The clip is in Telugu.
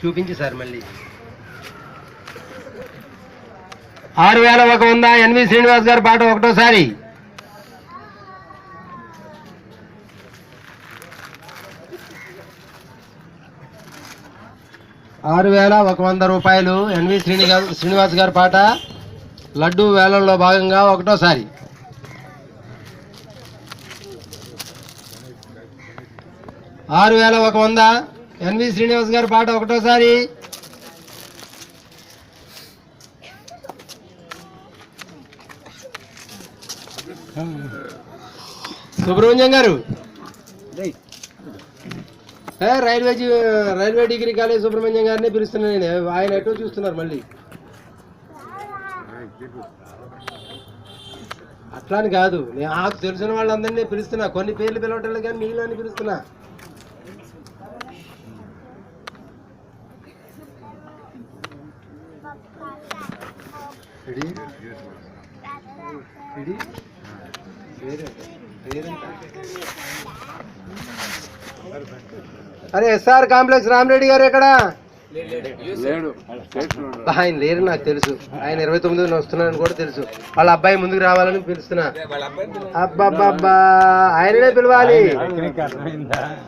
చూపించి సార్ మళ్ళీ 6100 ఎన్వి శ్రీనివాస్ గారి పాట ఒకటోసారి. 6100 రూపాయలు ఎన్వి శ్రీనివాస్ గారి పాట లడ్డు వేలంలో భాగంగా ఒకటోసారి. 6100 ఎన్వి శ్రీనివాస్ గారి పాట ఒకటోసారి. సుబ్రహ్మణ్యం గారు రైల్వే డిగ్రీ కాలేజ్ సుబ్రహ్మణ్యం గారిని పిలుస్తున్నాను నేను. ఆయన ఎటో చూస్తున్నారు మళ్ళీ. అట్లా అని కాదు, నాకు తెలిసిన వాళ్ళందరినీ పిలుస్తున్నా. కొన్ని పేర్లు పిలవటం కానీ మిగిలిన పిలుస్తున్నా. అరే ఎస్ఆర్ కాంప్లెక్స్ రామరెడ్డి గారు ఎక్కడ? ఆయన లేరు నాకు తెలుసు. ఆయన 29న వస్తున్నారని కూడా తెలుసు. వాళ్ళ అబ్బాయి ముందుకు రావాలని పిలుస్తున్నా. అబ్బాబ్బా ఆయననే పిలవాలి.